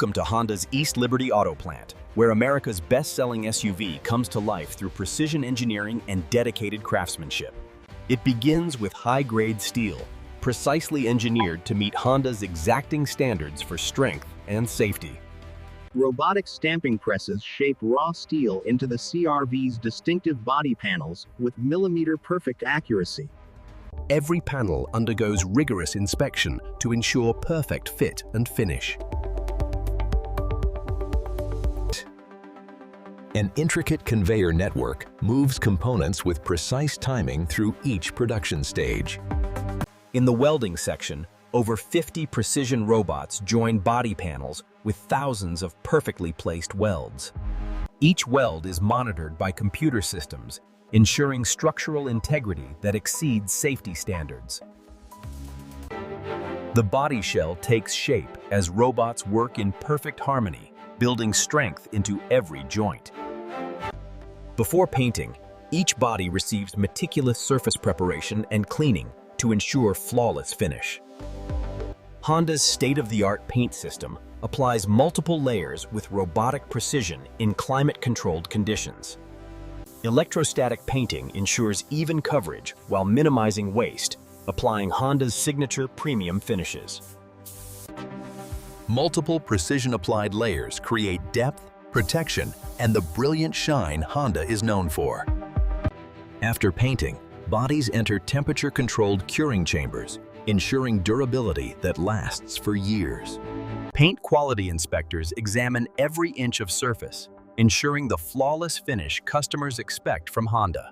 Welcome to Honda's East Liberty Auto Plant, where America's best-selling SUV comes to life through precision engineering and dedicated craftsmanship. It begins with high-grade steel, precisely engineered to meet Honda's exacting standards for strength and safety. Robotic stamping presses shape raw steel into the CR-V's distinctive body panels with millimeter-perfect accuracy. Every panel undergoes rigorous inspection to ensure perfect fit and finish. An intricate conveyor network moves components with precise timing through each production stage. In the welding section, over 50 precision robots join body panels with thousands of perfectly placed welds. Each weld is monitored by computer systems, ensuring structural integrity that exceeds safety standards. The body shell takes shape as robots work in perfect harmony, building strength into every joint. Before painting, each body receives meticulous surface preparation and cleaning to ensure flawless finish. Honda's state-of-the-art paint system applies multiple layers with robotic precision in climate-controlled conditions. Electrostatic painting ensures even coverage while minimizing waste, applying Honda's signature premium finishes. Multiple precision-applied layers create depth, protection, and the brilliant shine Honda is known for. After painting, bodies enter temperature-controlled curing chambers, ensuring durability that lasts for years. Paint quality inspectors examine every inch of surface, ensuring the flawless finish customers expect from Honda.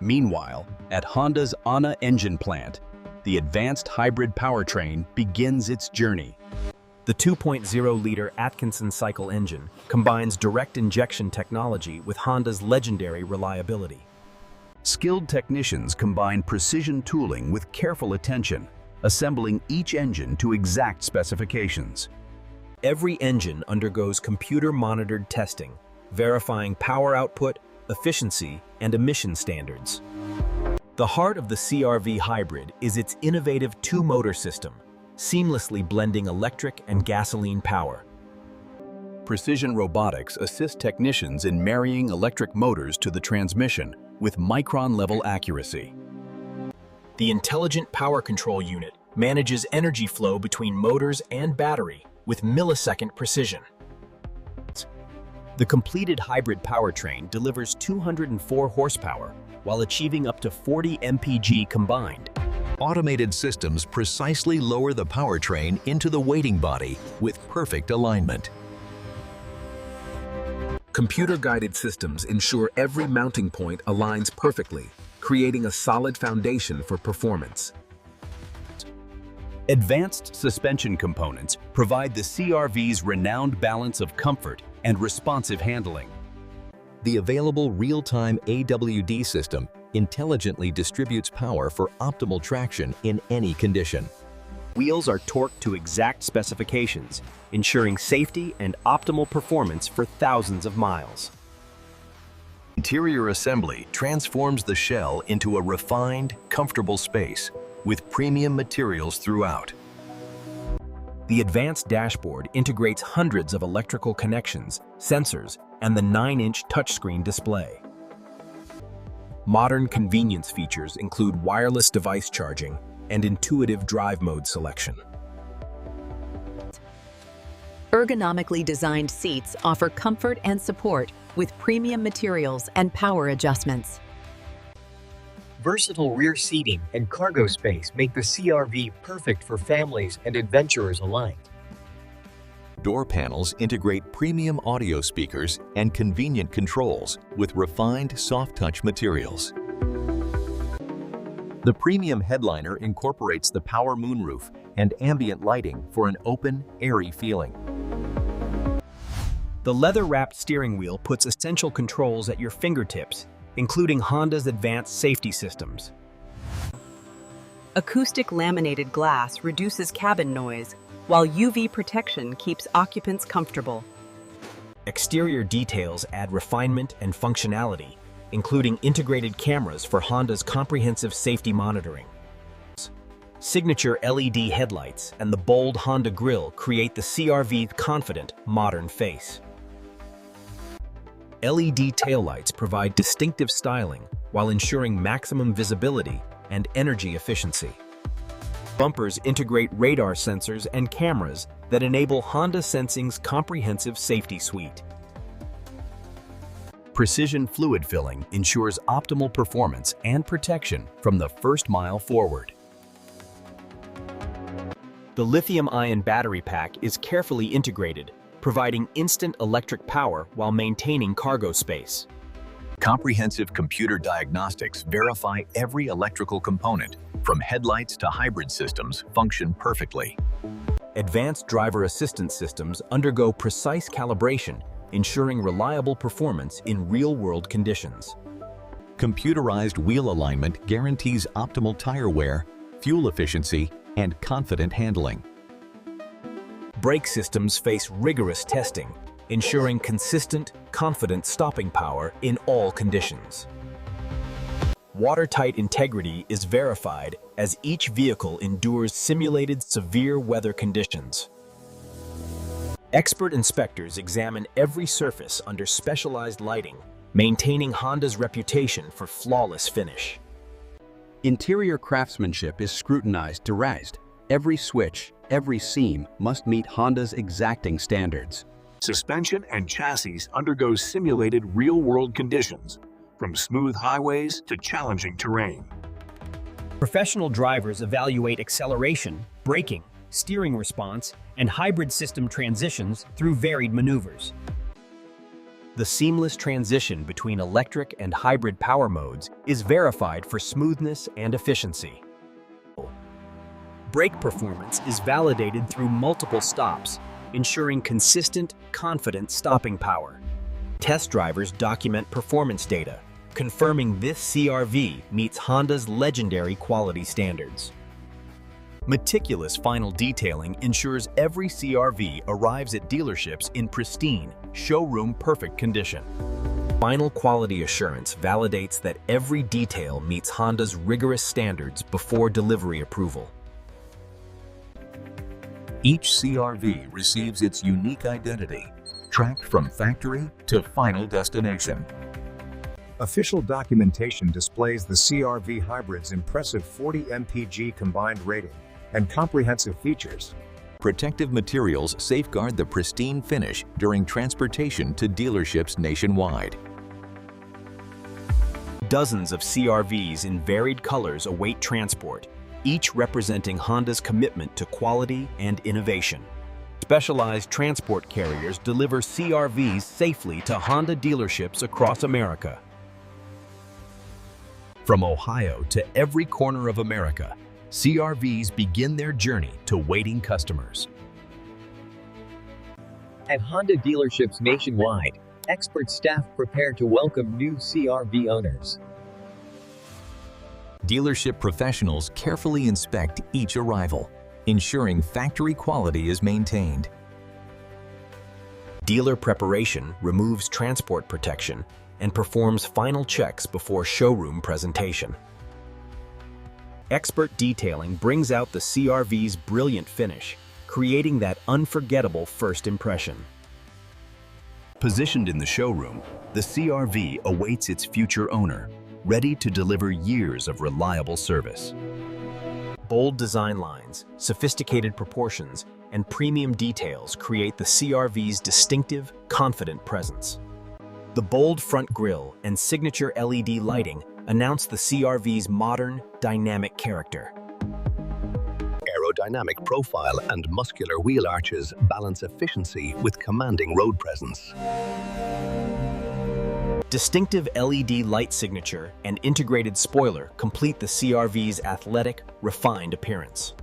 Meanwhile, at Honda's Anna engine plant, the advanced hybrid powertrain begins its journey. The 2.0-liter Atkinson cycle engine combines direct injection technology with Honda's legendary reliability. Skilled technicians combine precision tooling with careful attention, assembling each engine to exact specifications. Every engine undergoes computer-monitored testing, verifying power output, efficiency, and emission standards. The heart of the CR-V Hybrid is its innovative two-motor system, seamlessly blending electric and gasoline power. Precision robotics assist technicians in marrying electric motors to the transmission with micron-level accuracy. The intelligent power control unit manages energy flow between motors and battery with millisecond precision. The completed hybrid powertrain delivers 204 horsepower while achieving up to 40 mpg combined. Automated systems precisely lower the powertrain into the waiting body with perfect alignment. Computer-guided systems ensure every mounting point aligns perfectly, creating a solid foundation for performance. Advanced suspension components provide the CR-V's renowned balance of comfort and responsive handling. The available real-time AWD system intelligently distributes power for optimal traction in any condition. Wheels are torqued to exact specifications, ensuring safety and optimal performance for thousands of miles. Interior assembly transforms the shell into a refined, comfortable space with premium materials throughout. The advanced dashboard integrates hundreds of electrical connections, sensors, and the 9-inch touchscreen display. Modern convenience features include wireless device charging and intuitive drive mode selection. Ergonomically designed seats offer comfort and support with premium materials and power adjustments. Versatile rear seating and cargo space make the CR-V perfect for families and adventurers alike. Door panels integrate premium audio speakers and convenient controls with refined soft-touch materials. The premium headliner incorporates the power moonroof and ambient lighting for an open, airy feeling. The leather-wrapped steering wheel puts essential controls at your fingertips, including Honda's advanced safety systems. Acoustic laminated glass reduces cabin noise, while UV protection keeps occupants comfortable. Exterior details add refinement and functionality, including integrated cameras for Honda's comprehensive safety monitoring. Signature LED headlights and the bold Honda grille create the CR-V's confident, modern face. LED taillights provide distinctive styling while ensuring maximum visibility and energy efficiency. Bumpers integrate radar sensors and cameras that enable Honda Sensing's comprehensive safety suite. Precision fluid filling ensures optimal performance and protection from the first mile forward. The lithium-ion battery pack is carefully integrated, providing instant electric power while maintaining cargo space. Comprehensive computer diagnostics verify every electrical component, from headlights to hybrid systems, function perfectly. Advanced driver assistance systems undergo precise calibration, ensuring reliable performance in real-world conditions. Computerized wheel alignment guarantees optimal tire wear, fuel efficiency, and confident handling. Brake systems face rigorous testing, ensuring consistent, confident stopping power in all conditions. Watertight integrity is verified as each vehicle endures simulated severe weather conditions. Expert inspectors examine every surface under specialized lighting, maintaining Honda's reputation for flawless finish. Interior craftsmanship is scrutinized to rest. Every switch, every seam must meet Honda's exacting standards. Suspension and chassis undergo simulated real-world conditions, from smooth highways to challenging terrain. Professional drivers evaluate acceleration, braking, steering response, and hybrid system transitions through varied maneuvers. The seamless transition between electric and hybrid power modes is verified for smoothness and efficiency. Brake performance is validated through multiple stops, ensuring consistent, confident stopping power. Test drivers document performance data, confirming this CR-V meets Honda's legendary quality standards. Meticulous final detailing ensures every CR-V arrives at dealerships in pristine, showroom-perfect condition. Final quality assurance validates that every detail meets Honda's rigorous standards before delivery approval. Each CR-V receives its unique identity, tracked from factory to final destination. Official documentation displays the CR-V Hybrid's impressive 40 mpg combined rating and comprehensive features. Protective materials safeguard the pristine finish during transportation to dealerships nationwide. Dozens of CR-Vs in varied colors await transport, each representing Honda's commitment to quality and innovation. Specialized transport carriers deliver CR-Vs safely to Honda dealerships across America. From Ohio to every corner of America, CR-Vs begin their journey to waiting customers. At Honda dealerships nationwide, expert staff prepare to welcome new CR-V owners. Dealership professionals carefully inspect each arrival, ensuring factory quality is maintained. Dealer preparation removes transport protection and performs final checks before showroom presentation. Expert detailing brings out the CR-V's brilliant finish, creating that unforgettable first impression. Positioned in the showroom, the CR-V awaits its future owner, ready to deliver years of reliable service. Bold design lines, sophisticated proportions, and premium details create the CR-V's distinctive, confident presence. The bold front grille and signature LED lighting announce the CR-V's modern, dynamic character. Aerodynamic profile and muscular wheel arches balance efficiency with commanding road presence. Distinctive LED light signature and integrated spoiler complete the CR-V's athletic, refined appearance.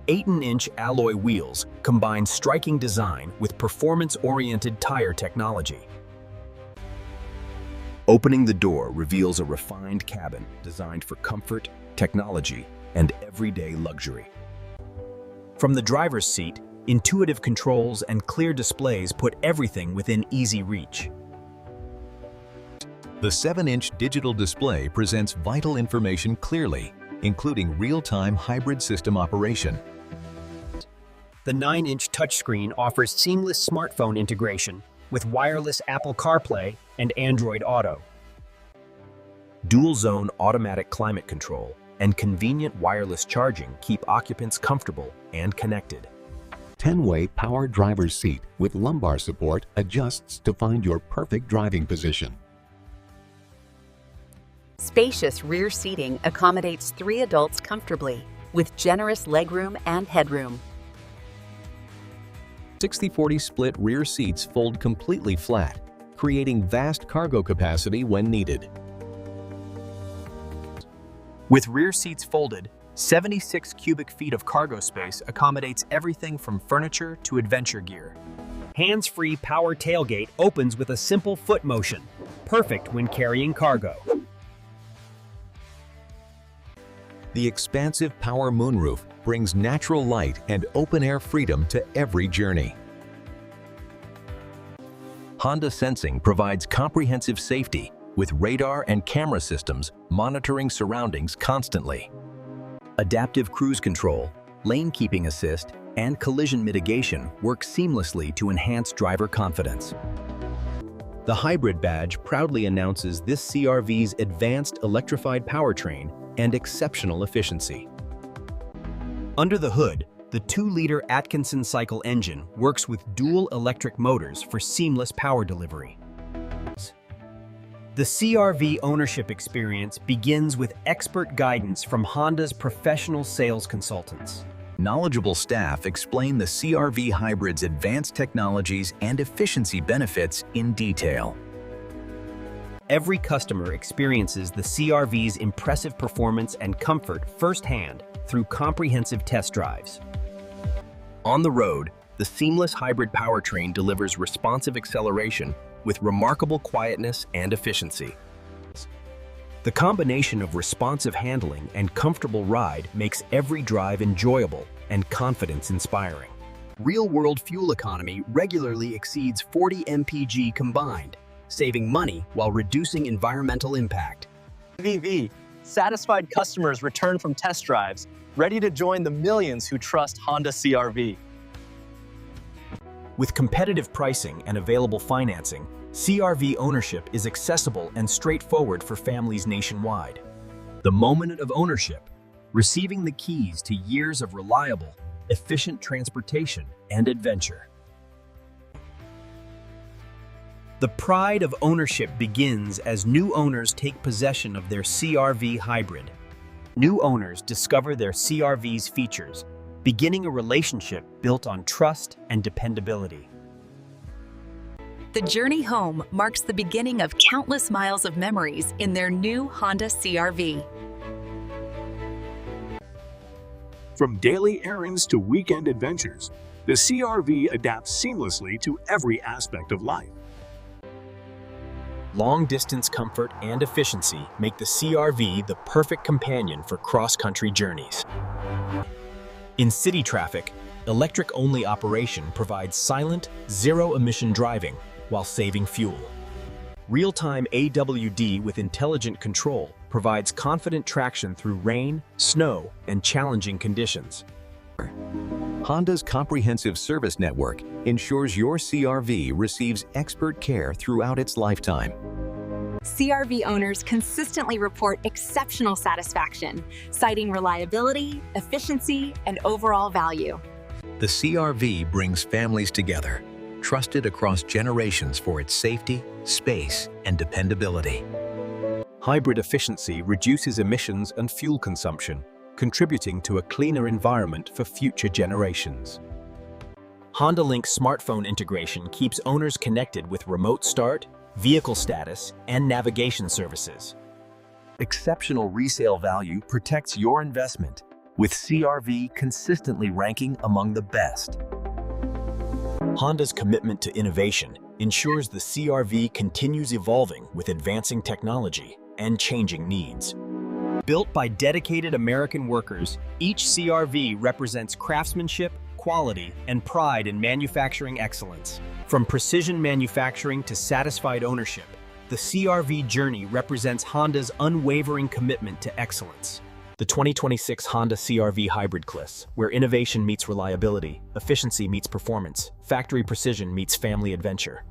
18-inch alloy wheels combine striking design with performance-oriented tire technology. Opening the door reveals a refined cabin designed for comfort, technology, and everyday luxury. From the driver's seat, intuitive controls and clear displays put everything within easy reach. The 7-inch digital display presents vital information clearly, including real-time hybrid system operation. The 9-inch touchscreen offers seamless smartphone integration with wireless Apple CarPlay and Android Auto. Dual-zone automatic climate control and convenient wireless charging keep occupants comfortable and connected. 10-way power driver's seat with lumbar support adjusts to find your perfect driving position. Spacious rear seating accommodates 3 adults comfortably, with generous legroom and headroom. 60/40 split rear seats fold completely flat, creating vast cargo capacity when needed. With rear seats folded, 76 cubic feet of cargo space accommodates everything from furniture to adventure gear. Hands-free power tailgate opens with a simple foot motion, perfect when carrying cargo. The expansive power moonroof brings natural light and open-air freedom to every journey. Honda Sensing provides comprehensive safety with radar and camera systems monitoring surroundings constantly. Adaptive cruise control, lane keeping assist, and collision mitigation work seamlessly to enhance driver confidence. The Hybrid badge proudly announces this CR-V's advanced electrified powertrain and exceptional efficiency. Under the hood, the 2-liter Atkinson cycle engine works with dual electric motors for seamless power delivery. The CR-V ownership experience begins with expert guidance from Honda's professional sales consultants. Knowledgeable staff explain the CR-V Hybrid's advanced technologies and efficiency benefits in detail. Every customer experiences the CR-V's impressive performance and comfort firsthand through comprehensive test drives. On the road, the seamless hybrid powertrain delivers responsive acceleration with remarkable quietness and efficiency. The combination of responsive handling and comfortable ride makes every drive enjoyable and confidence-inspiring. Real-world fuel economy regularly exceeds 40 mpg combined, saving money while reducing environmental impact. VV, satisfied customers return from test drives, ready to join the millions who trust Honda CR-V. With competitive pricing and available financing, CR-V ownership is accessible and straightforward for families nationwide. The moment of ownership, receiving the keys to years of reliable, efficient transportation and adventure. The pride of ownership begins as new owners take possession of their CR-V Hybrid. New owners discover their CR-V's features, beginning a relationship built on trust and dependability. The journey home marks the beginning of countless miles of memories in their new Honda CR-V. From daily errands to weekend adventures, the CR-V adapts seamlessly to every aspect of life. Long-distance comfort and efficiency make the CR-V the perfect companion for cross-country journeys. In city traffic, electric-only operation provides silent, zero-emission driving while saving fuel. Real-time AWD with intelligent control provides confident traction through rain, snow, and challenging conditions. Honda's comprehensive service network ensures your CR-V receives expert care throughout its lifetime. CR-V owners consistently report exceptional satisfaction, citing reliability, efficiency, and overall value. The CR-V brings families together, trusted across generations for its safety, space, and dependability. Hybrid efficiency reduces emissions and fuel consumption, contributing to a cleaner environment for future generations. Honda Link smartphone integration keeps owners connected with remote start, vehicle status, and navigation services. Exceptional resale value protects your investment, with CR-V consistently ranking among the best. Honda's commitment to innovation ensures the CR-V continues evolving with advancing technology and changing needs. Built by dedicated American workers, each CR-V represents craftsmanship, quality, and pride in manufacturing excellence. From precision manufacturing to satisfied ownership, the CR-V journey represents Honda's unwavering commitment to excellence. The 2026 Honda CR-V Hybrid Cliss, where innovation meets reliability, efficiency meets performance, factory precision meets family adventure.